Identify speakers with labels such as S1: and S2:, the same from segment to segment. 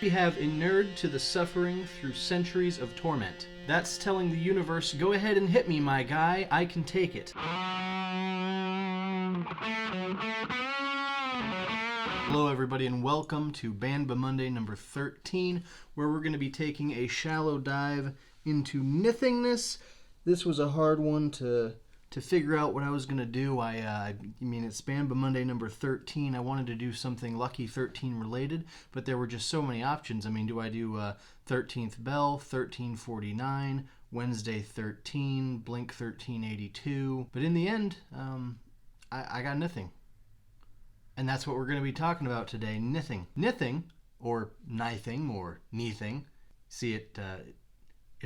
S1: We have inured to the suffering through centuries of torment. That's telling the universe, go ahead and hit me, my guy, I can take it. Hello everybody and welcome to Band Bmonday number 13, where we're going to be taking a shallow dive into Nithingness. This was a hard one to figure out what I was going to do. I mean, it's Band Bmonday number 13. I wanted to do something Lucky 13 related, but there were just so many options. I mean, do I do 13th Bell, 1349, Wednesday 13, Blink 1382? But in the end, I got Nithing. And that's what we're going to be talking about today, Nithing. Nithing, or Nithing, or Nithing. See, it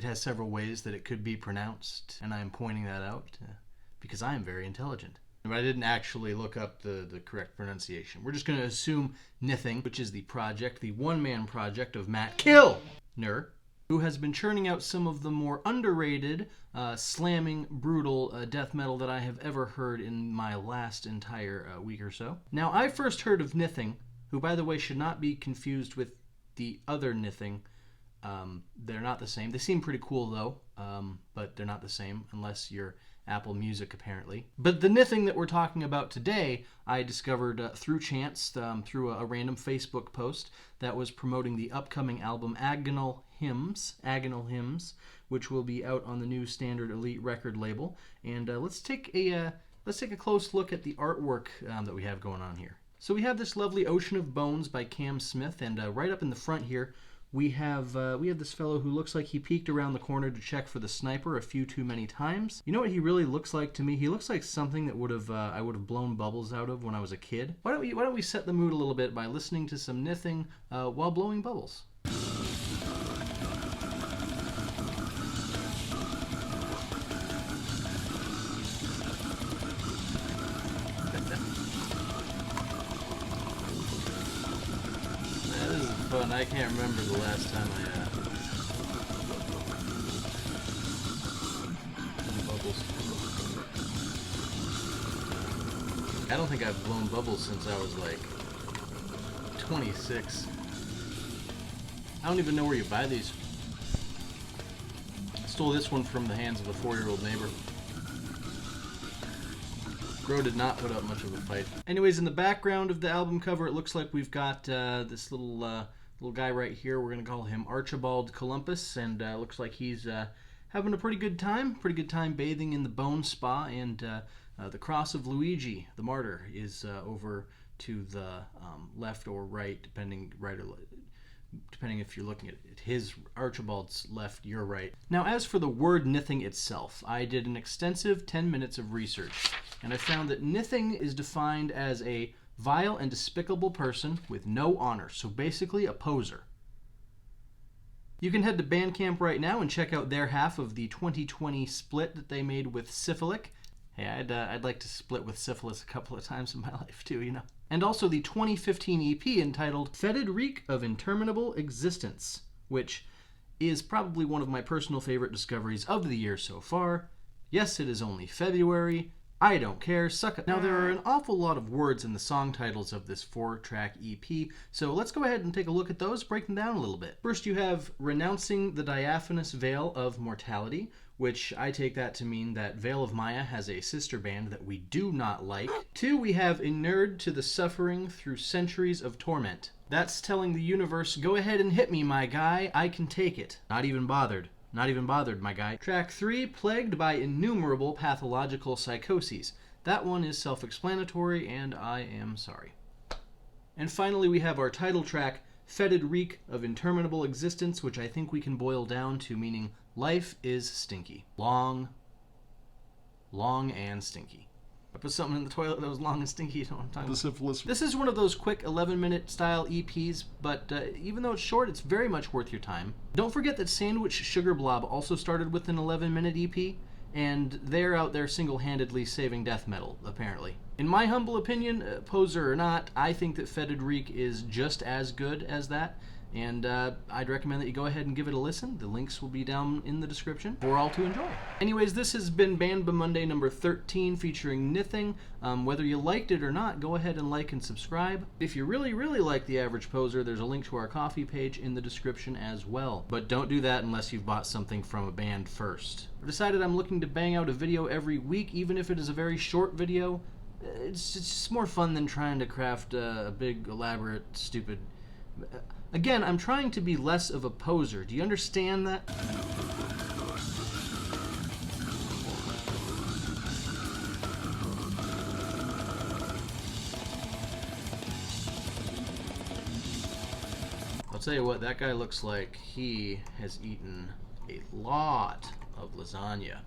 S1: has several ways that it could be pronounced, and I am pointing that out because I am very intelligent. But I didn't actually look up the correct pronunciation. We're just going to assume Nithing, which is the project, the one-man project of Matt Killner, who has been churning out some of the more underrated, slamming, brutal death metal that I have ever heard in my last entire week or so. Now, I first heard of Nithing, who, by the way, should not be confused with the other Nithing. They're not the same. They seem pretty cool, though, but they're not the same, unless you're Apple Music, apparently. But the Nithing that we're talking about today, I discovered through chance, through a random Facebook post that was promoting the upcoming album Agonal Hymns, which will be out on the new Standard Elite record label. And let's take a close look at the artwork that we have going on here. So we have this lovely Ocean of Bones by Cam Smith, and right up in the front here, we have this fellow who looks like he peeked around the corner to check for the sniper a few too many times. You know what he really looks like to me? He looks like something that I would have blown bubbles out of when I was a kid. Why don't we set the mood a little bit by listening to some Nithing while blowing bubbles? Fun. I can't remember the last time bubbles. I don't think I've blown bubbles since I was like 26. I don't even know where you buy these. I stole this one from the hands of a 4-year-old neighbor. Bro did not put up much of a fight. Anyways, in the background of the album cover, it looks like we've got this little guy right here. We're going to call him Archibald Columbus, and looks like he's having a pretty good time bathing in the Bone Spa, and the cross of Luigi, the martyr, is over to the left or right, depending if you're looking at his Archibald's left, your right. Now, as for the word Nithing itself, I did an extensive 10 minutes of research, and I found that Nithing is defined as a vile and despicable person with no honor, so basically a poser. You can head to Bandcamp right now and check out their half of the 2020 split that they made with Syphilic. Hey, I'd like to split with Syphilis a couple of times in my life too, you know. And also the 2015 EP entitled Fetid, Reek of Interminable Existence, which is probably one of my personal favorite discoveries of the year so far. Yes, it is only February. I don't care, suck it. Now, there are an awful lot of words in the song titles of this 4-track EP, so let's go ahead and take a look at those, break them down a little bit. First, you have Renouncing the Diaphanous Veil of Mortality, which I take that to mean that Veil of Maya has a sister band that we do not like. 2, we have Inured to the Suffering Through Centuries of Torment. That's telling the universe, go ahead and hit me, my guy, I can take it. Not even bothered. Not even bothered, my guy. Track 3, Plagued by Innumerable Pathological Psychoses. That one is self-explanatory, and I am sorry. And finally, we have our title track, Fetid, Reek of Interminable Existence, which I think we can boil down to meaning life is stinky. Long and stinky. I put something in the toilet that was long and stinky, you know what I'm talking about.
S2: Syphilis.
S1: This is one of those quick 11-minute style EPs, but even though it's short, it's very much worth your time. Don't forget that Sandwich Sugar Blob also started with an 11-minute EP, and they're out there single-handedly saving death metal, apparently. In my humble opinion, poser or not, I think that Fetid Reek is just as good as that, And I'd recommend that you go ahead and give it a listen. The links will be down in the description for all to enjoy. Anyways, this has been Band Bmonday number 13 featuring Nithing. Whether you liked it or not, go ahead and like and subscribe. If you really, really like The Average Poser, there's a link to our Ko-fi page in the description as well. But don't do that unless you've bought something from a band first. I've decided I'm looking to bang out a video every week, even if it is a very short video. It's just more fun than trying to craft a big, elaborate, stupid... Again, I'm trying to be less of a poser. Do you understand that? I'll tell you what, that guy looks like he has eaten a lot of lasagna.